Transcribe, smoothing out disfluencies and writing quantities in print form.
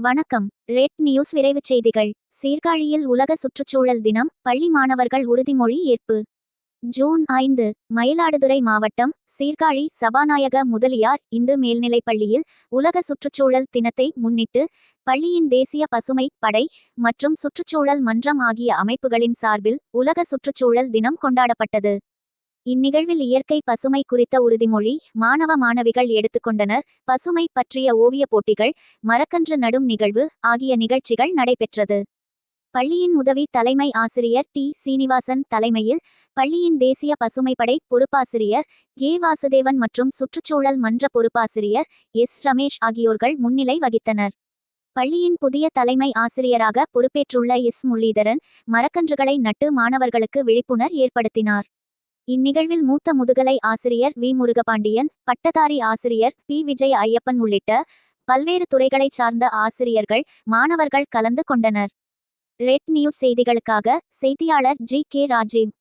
வணக்கம். Red news விரைவுச் செய்திகள். சீர்காழியில் உலக சுற்றுச்சூழல் தினம், பள்ளி மாணவர்கள் உறுதிமொழி ஏற்பு. ஜூன் 5, மயிலாடுதுறை மாவட்டம் சீர்காழி சபாநாயக முதலியார் இந்து மேல்நிலைப் பள்ளியில் உலக சுற்றுச்சூழல் தினத்தை முன்னிட்டு பள்ளியின் தேசிய பசுமை படை மற்றும் சுற்றுச்சூழல் மன்றம் ஆகிய அமைப்புகளின் சார்பில் உலக சுற்றுச்சூழல் தினம் கொண்டாடப்பட்டது. இந்நிகழ்வில் இயற்கை பசுமை குறித்த உறுதிமொழி மாணவ மாணவிகள் எடுத்துக்கொண்டனர். பசுமை பற்றிய ஓவியப் போட்டிகள், மரக்கன்று நடும் நிகழ்வு ஆகிய நிகழ்ச்சிகள் நடைபெற்றது. பள்ளியின் உதவி தலைமை ஆசிரியர் டி. சீனிவாசன் தலைமையில் பள்ளியின் தேசிய பசுமைப்படை பொறுப்பாசிரியர் ஏ. வாசுதேவன் மற்றும் சுற்றுச்சூழல் மன்ற பொறுப்பாசிரியர் எஸ். ரமேஷ் ஆகியோர்கள் முன்னிலை வகித்தனர். பள்ளியின் புதிய தலைமை ஆசிரியராக பொறுப்பேற்றுள்ள எஸ். முரளிதரன் மரக்கன்றுகளை நட்டு மாணவர்களுக்கு விழிப்புணர் ஏற்படுத்தினார். இந்நிகழ்வில் மூத்த முதுகலை ஆசிரியர் வி. முருகபாண்டியன், பட்டதாரி ஆசிரியர் பி. விஜய் ஐயப்பன் உள்ளிட்ட பல்வேறு துறைகளைச் சார்ந்த ஆசிரியர்கள், மாணவர்கள் கலந்து கொண்டனர். ரெட் நியூஸ் செய்திகளுக்காக செய்தியாளர் ஜி. கே. ராஜீவ்.